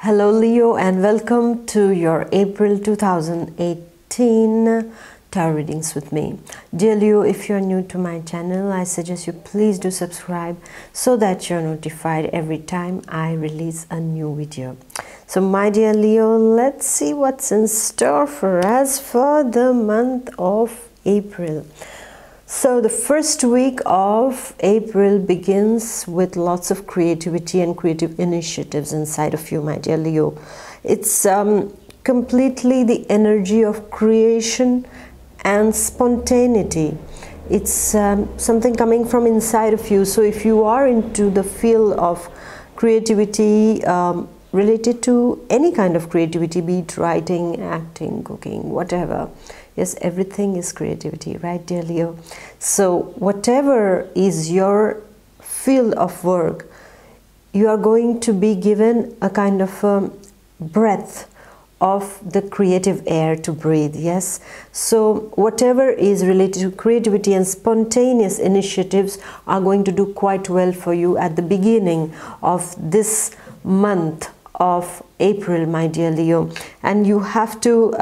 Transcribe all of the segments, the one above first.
Hello Leo, and welcome to your April 2018 tarot readings with me. Dear Leo, if you're new to my channel, I suggest you please do subscribe so that you're notified every time I release a new video. So my dear Leo, let's see what's in store for us for the month of April. So the first week of April begins with lots of creativity and creative initiatives inside of you, my dear Leo. It's completely the energy of creation and spontaneity. It's something coming from inside of you. So if you are into the field of creativity, related to any kind of creativity, be it writing, acting, cooking, whatever. Yes, everything is creativity, right, dear Leo? So whatever is your field of work, you are going to be given a kind of breath of the creative air to breathe, yes? So whatever is related to creativity and spontaneous initiatives are going to do quite well for you at the beginning of this month of April, my dear Leo. And you have to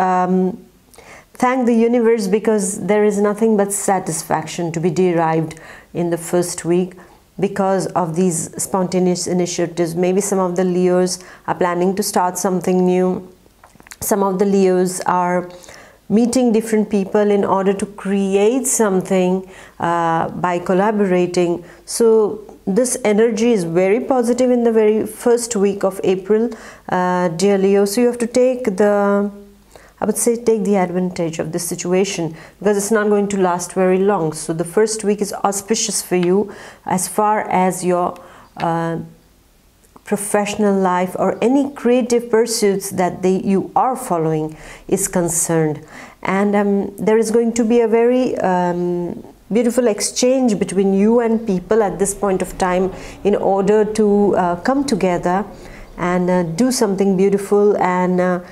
thank the universe, because there is nothing but satisfaction to be derived in the first week because of these spontaneous initiatives. Maybe some of the Leos are planning to start something new. Some of the Leos are meeting different people in order to create something by collaborating. So this energy is very positive in the very first week of April, dear Leo. So you have to take the advantage of this situation, because it's not going to last very long. So the first week is auspicious for you as far as your professional life or any creative pursuits that you are following is concerned. And there is going to be a very beautiful exchange between you and people at this point of time in order to come together and do something beautiful and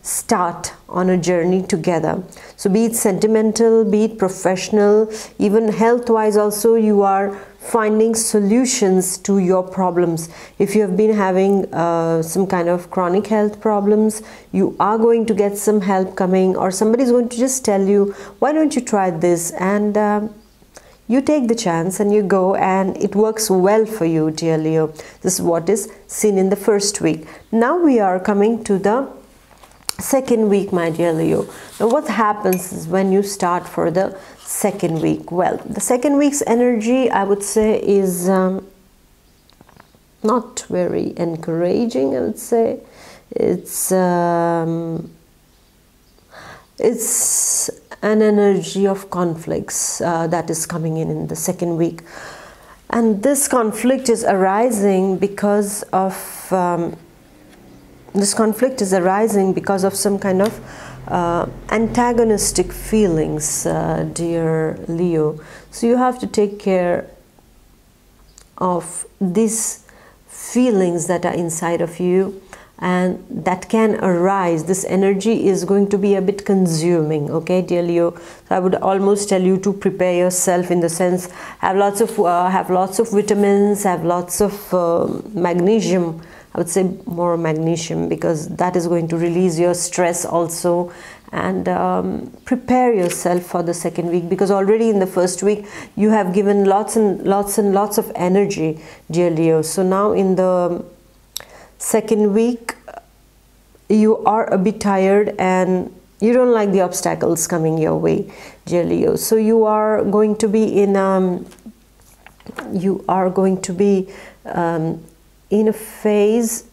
start on a journey together. So be it sentimental, be it professional, even health-wise also, you are finding solutions to your problems. If you have been having some kind of chronic health problems, you are going to get some help coming, or somebody is going to just tell you, why don't you try this? And you take the chance and you go, and it works well for you, dear Leo. This is what is seen in the first week. Now we are coming to the second week, my dear Leo. Now what happens is when you start for the second week? Well, the second week's energy, I would say, is not very encouraging, I would say. It's an energy of conflicts that is coming in the second week. And this conflict is arising because of some kind of antagonistic feelings, dear Leo. So you have to take care of these feelings that are inside of you and that can arise. This energy is going to be a bit consuming, okay, dear Leo? So I would almost tell you to prepare yourself, in the sense, have lots of vitamins, have lots of magnesium. I would say more magnesium, because that is going to release your stress also. And prepare yourself for the second week, because already in the first week you have given lots and lots of energy, dear Leo. So now in the second week you are a bit tired and you don't like the obstacles coming your way, dear Leo. So you are going to be in a phase,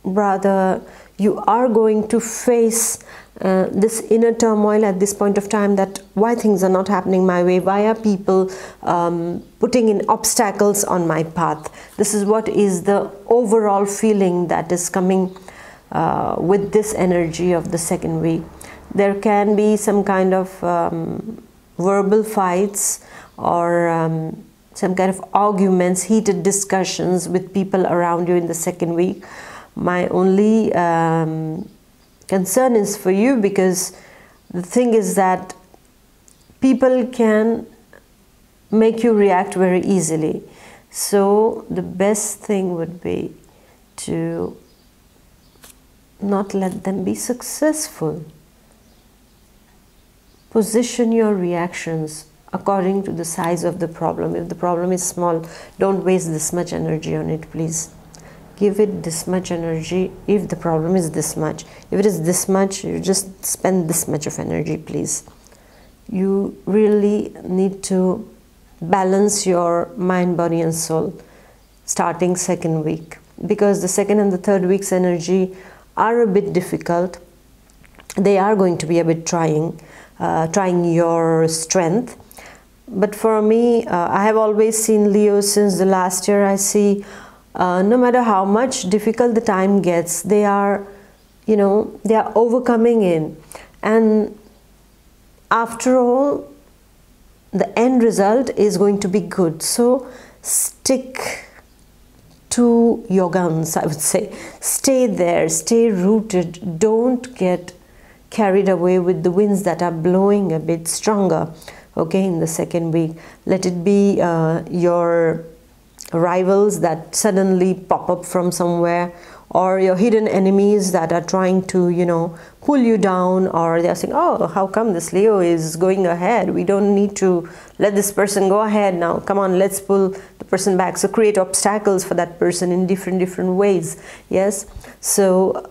rather you are going to face this inner turmoil at this point of time, that why things are not happening my way, why are people putting in obstacles on my path. This is what is the overall feeling that is coming with this energy of the second week. There can be some kind of verbal fights or some kind of arguments, heated discussions with people around you in the second week. My only concern is for you, because the thing is that people can make you react very easily. So the best thing would be to not let them be successful. Position your reactions according to the size of the problem. If the problem is small, don't waste this much energy on it, please. Give it this much energy if the problem is this much. If it is this much, you just spend this much of energy, please. You really need to balance your mind, body and soul starting second week, because the second and the third week's energy are a bit difficult. They are going to be a bit trying your strength. But for me, I have always seen Leos since the last year. I see no matter how much difficult the time gets, they are, they are overcoming it. And after all, the end result is going to be good. So stick to your guns, I would say. Stay there, stay rooted. Don't get carried away with the winds that are blowing a bit stronger, okay, in the second week. Let it be your rivals that suddenly pop up from somewhere, or your hidden enemies that are trying to, pull you down, or they're saying, oh, how come this Leo is going ahead? We don't need to let this person go ahead now. Come on, let's pull the person back. So create obstacles for that person in different ways. Yes. So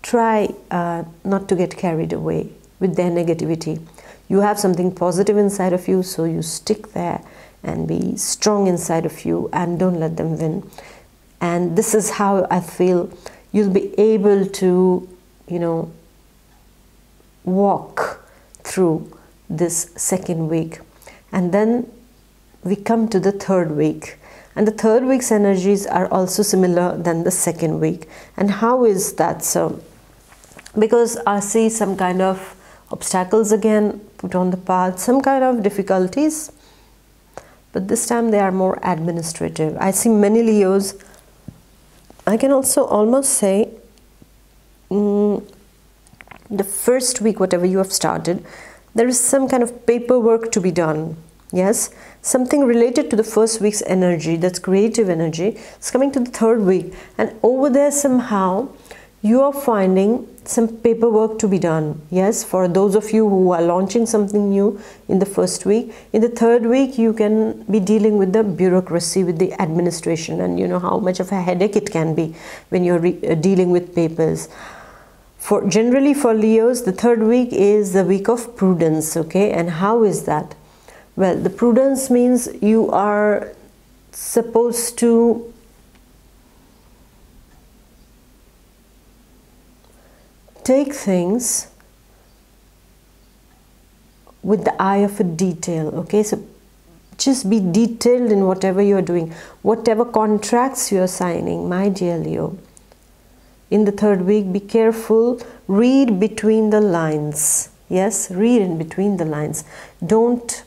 try not to get carried away with their negativity. You have something positive inside of you, so you stick there and be strong inside of you and don't let them win. And this is how I feel you'll be able to, walk through this second week. And then we come to the third week. And the third week's energies are also similar than the second week. And how is that so? Because I see some kind of obstacles again put on the path, some kind of difficulties. But this time they are more administrative. I see many Leos. I can also almost say the first week, whatever you have started, there is some kind of paperwork to be done. Yes, something related to the first week's energy, that's creative energy, is coming to the third week. And over there somehow you are finding some paperwork to be done. Yes, for those of you who are launching something new in the first week, in the third week you can be dealing with the bureaucracy, with the administration, and you know how much of a headache it can be when you're dealing with papers. Generally for Leos, the third week is the week of prudence. Okay, and how is that? Well, the prudence means you are supposed to take things with the eye of a detail. Okay, so just be detailed in whatever you're doing, whatever contracts you're signing, my dear Leo. In the third week, be careful, read between the lines. Yes, read in between the lines. Don't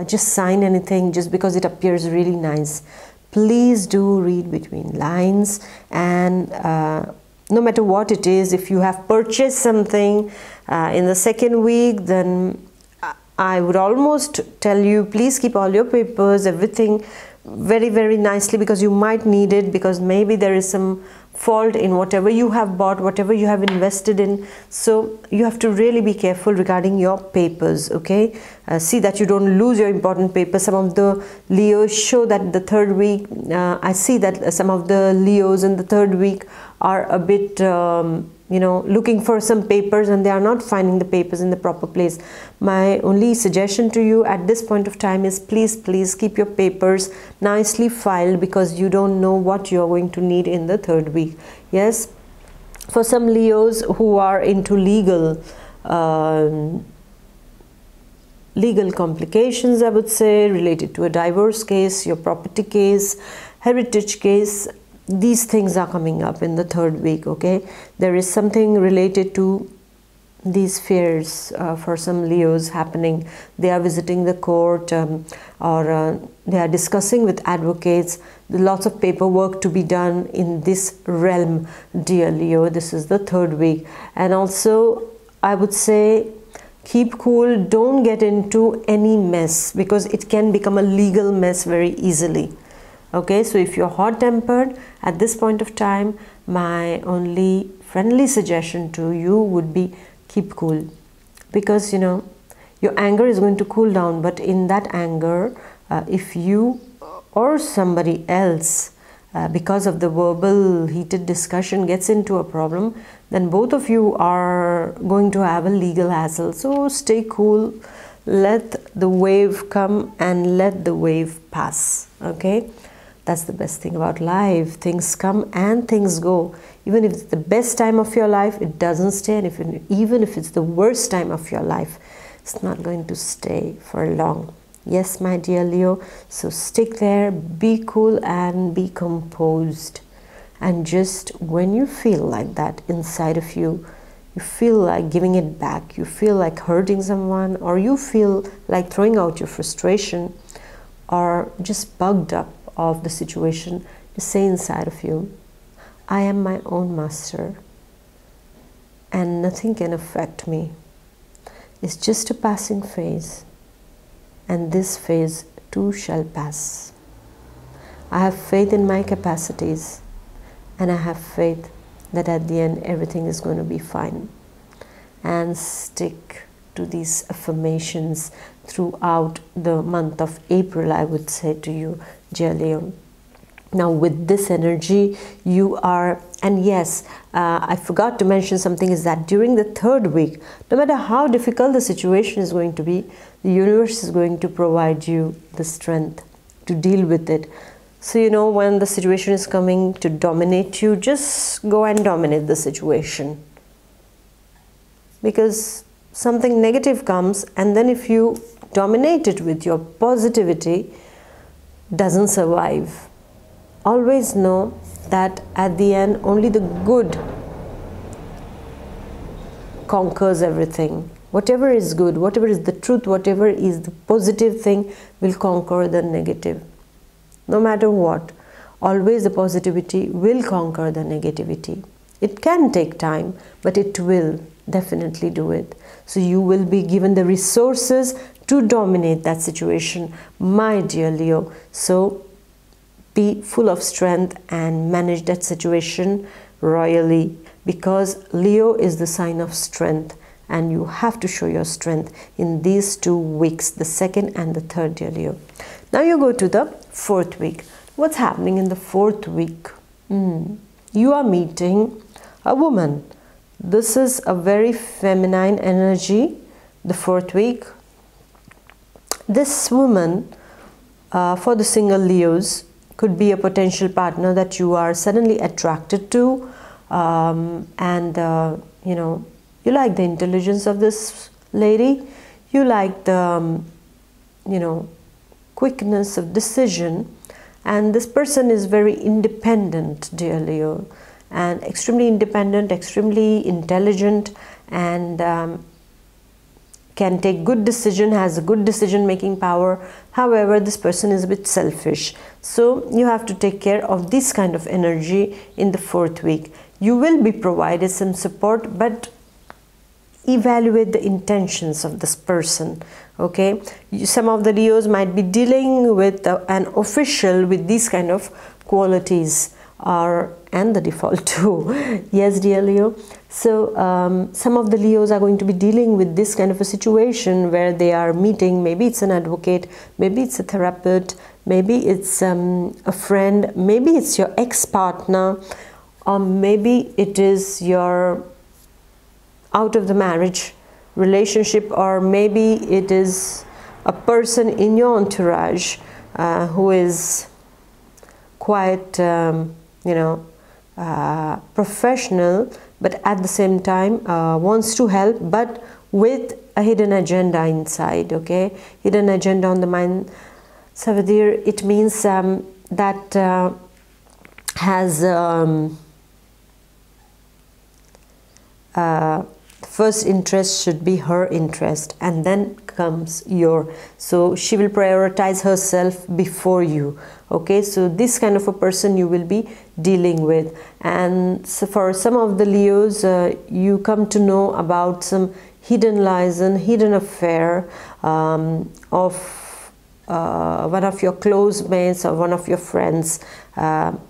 just sign anything just because it appears really nice. Please do read between lines, and no matter what it is, if you have purchased something in the second week, then I would almost tell you, please keep all your papers, everything very, very nicely, because you might need it, because maybe there is some fault in whatever you have bought, whatever you have invested in. So you have to really be careful regarding your papers. Okay, see that you don't lose your important papers. Some of the Leos show that the third week, I see that some of the Leos in the third week are a bit looking for some papers, and they are not finding the papers in the proper place. My only suggestion to you at this point of time is please keep your papers nicely filed, because you don't know what you are going to need in the third week. Yes, for some Leos who are into legal complications, I would say, related to a divorce case, your property case, heritage case, these things are coming up in the third week. Okay, there is something related to these fears for some Leos happening. They are visiting the court, or they are discussing with advocates. Lots of paperwork to be done in this realm, dear Leo. This is the third week. And also I would say, keep cool, don't get into any mess, because it can become a legal mess very easily. Okay, so if you're hot-tempered at this point of time, my only friendly suggestion to you would be keep cool, because you know your anger is going to cool down. But in that anger, if you or somebody else, because of the verbal heated discussion, gets into a problem, then both of you are going to have a legal hassle. So stay cool, let the wave come and let the wave pass. Okay, that's the best thing about life. Things come and things go. Even if it's the best time of your life, it doesn't stay. And even if it's the worst time of your life, it's not going to stay for long. Yes, my dear Leo, so stick there, be cool and be composed. And just when you feel like that inside of you, you feel like giving it back, you feel like hurting someone, or you feel like throwing out your frustration, or just bugged up of the situation, just say inside of you, I am my own master and nothing can affect me. It's just a passing phase, and this phase too shall pass. I have faith in my capacities, and I have faith that at the end everything is going to be fine. And stick to these affirmations throughout the month of April, I would say to you, dear Leo. Now with this energy you are, and yes, I forgot to mention something, is that during the third week, no matter how difficult the situation is going to be, the universe is going to provide you the strength to deal with it. So you know, when the situation is coming to dominate you, just go and dominate the situation. Because something negative comes, and then if you dominate it with your positivity, doesn't survive. Always know that at the end only the good conquers everything. Whatever is good, whatever is the truth, whatever is the positive thing will conquer the negative. No matter what, always the positivity will conquer the negativity. It can take time, but it will definitely do it. So you will be given the resources to dominate that situation, my dear Leo. So be full of strength and manage that situation royally, because Leo is the sign of strength, and you have to show your strength in these 2 weeks, the second and the third, dear Leo. Now you go to the fourth week. What's happening in the fourth week? You are meeting a woman. This is a very feminine energy, the fourth week. This woman, for the single Leos, could be a potential partner that you are suddenly attracted to, and you know, you like the intelligence of this lady, you like the you know, quickness of decision, and this person is very independent, dear Leo, and extremely independent, extremely intelligent, and can take good decision, has a good decision making power. However, this person is a bit selfish, so you have to take care of this kind of energy in the fourth week. You will be provided some support, but evaluate the intentions of this person. Okay, some of the Leos might be dealing with an official with these kind of qualities, and the default too. Yes, dear Leo. So some of the Leos are going to be dealing with this kind of a situation where they are meeting, maybe it's an advocate, maybe it's a therapist, maybe it's a friend, maybe it's your ex-partner, or maybe it is your out of the marriage relationship, or maybe it is a person in your entourage who is quite you know, professional, but at the same time wants to help, but with a hidden agenda inside. Okay, hidden agenda on the mind, Savadir, it means that has first interest should be her interest, and then comes your, so she will prioritize herself before you. Okay, so this kind of a person you will be dealing with. And so for some of the Leos, you come to know about some hidden lies and hidden affair of one of your close mates or one of your friends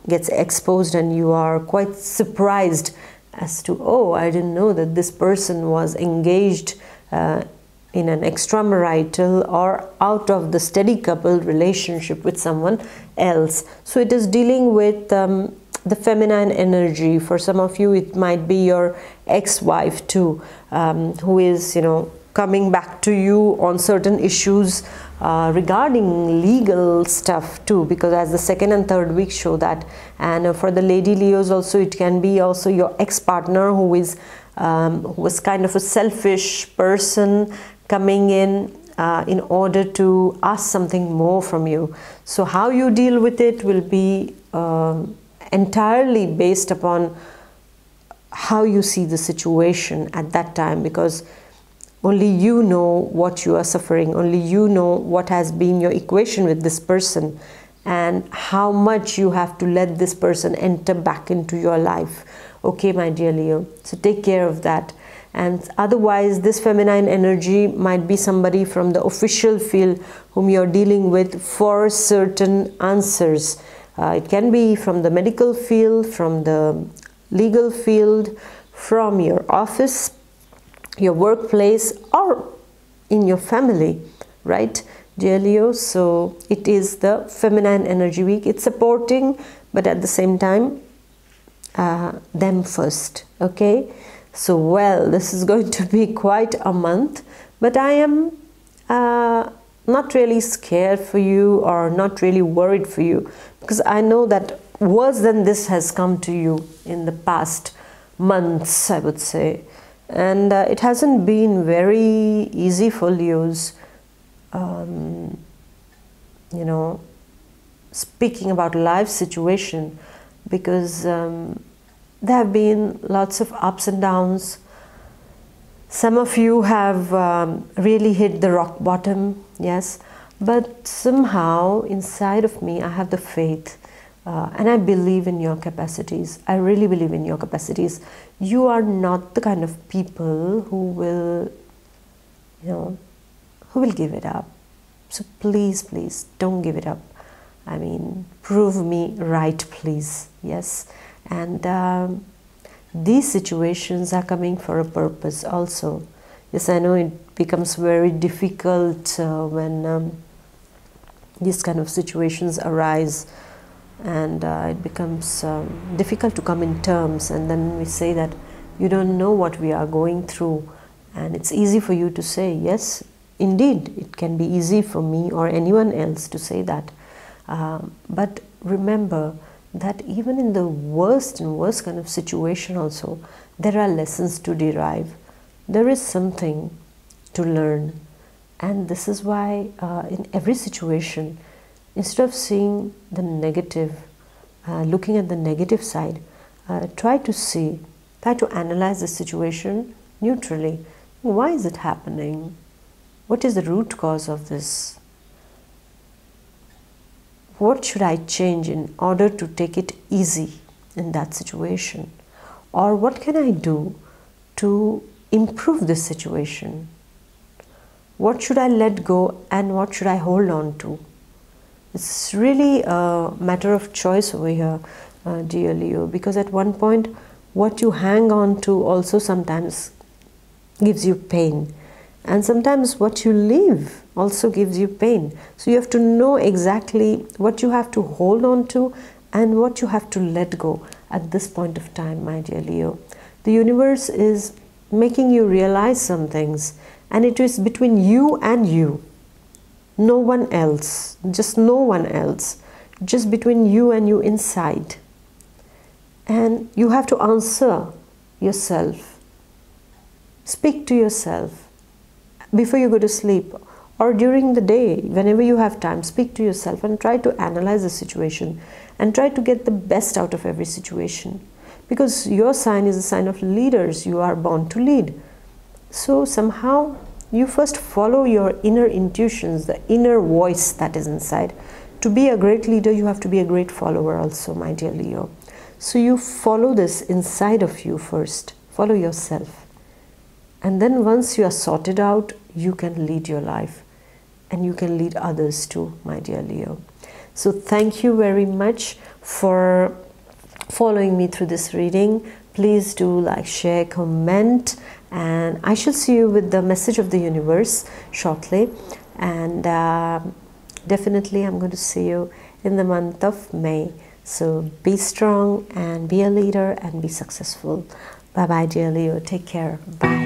gets exposed, and you are quite surprised as to, oh, I didn't know that this person was engaged in an extramarital or out of the steady couple relationship with someone else. So it is dealing with the feminine energy. For some of you, it might be your ex-wife too, who is, you know, coming back to you on certain issues regarding legal stuff too, because as the second and third week show that. And for the lady Leos also, it can be also your ex-partner who was kind of a selfish person coming in order to ask something more from you. So how you deal with it will be entirely based upon how you see the situation at that time, because only you know what you are suffering, only you know what has been your equation with this person, and how much you have to let this person enter back into your life. Okay, my dear Leo, so take care of that. And otherwise, this feminine energy might be somebody from the official field whom you're dealing with for certain answers. It can be from the medical field, from the legal field, from your office, your workplace, or in your family, right, dear Leo? So it is the feminine energy week. It's supporting, but at the same time, them first. Okay, so well, this is going to be quite a month, but I am not really scared for you or not really worried for you, because I know that worse than this has come to you in the past months, I would say. And it hasn't been very easy for Leos, you know, speaking about life situation, because there have been lots of ups and downs. Some of you have really hit the rock bottom, yes, but somehow inside of me I have the faith. And I believe in your capacities. I really believe in your capacities. You are not the kind of people who will, you know, who will give it up. So please, please don't give it up. I mean, prove me right, please. Yes. And these situations are coming for a purpose also. Yes, I know it becomes very difficult when these kind of situations arise. And it becomes difficult to come in terms, and then we say that you don't know what we are going through, and it's easy for you to say, yes, indeed, it can be easy for me or anyone else to say that, but remember that even in the worst and worst kind of situation also, there are lessons to derive. There is something to learn, and this is why in every situation, instead of seeing the negative, looking at the negative side, try to analyze the situation neutrally. Why is it happening? What is the root cause of this? What should I change in order to take it easy in that situation? Or what can I do to improve this situation? What should I let go and what should I hold on to? It's really a matter of choice over here, dear Leo, because at one point, what you hang on to also sometimes gives you pain. And sometimes what you leave also gives you pain. So you have to know exactly what you have to hold on to and what you have to let go at this point of time, my dear Leo. The universe is making you realize some things, and it is between you and you. No one else, just no one else, just between you and you inside. And you have to answer yourself. Speak to yourself before you go to sleep or during the day, whenever you have time. Speak to yourself and try to analyze the situation and try to get the best out of every situation, because your sign is a sign of leaders. You are born to lead. So somehow you first follow your inner intuitions, the inner voice that is inside. To be a great leader, you have to be a great follower also, my dear Leo. So you follow this inside of you first. Follow yourself. And then once you are sorted out, you can lead your life. and you can lead others too, my dear Leo. So thank you very much for following me through this reading. Please do like, share, comment, and I shall see you with the message of the universe shortly. And definitely I'm going to see you in the month of May. So be strong and be a leader and be successful. Bye bye, dear Leo. Take care. Bye.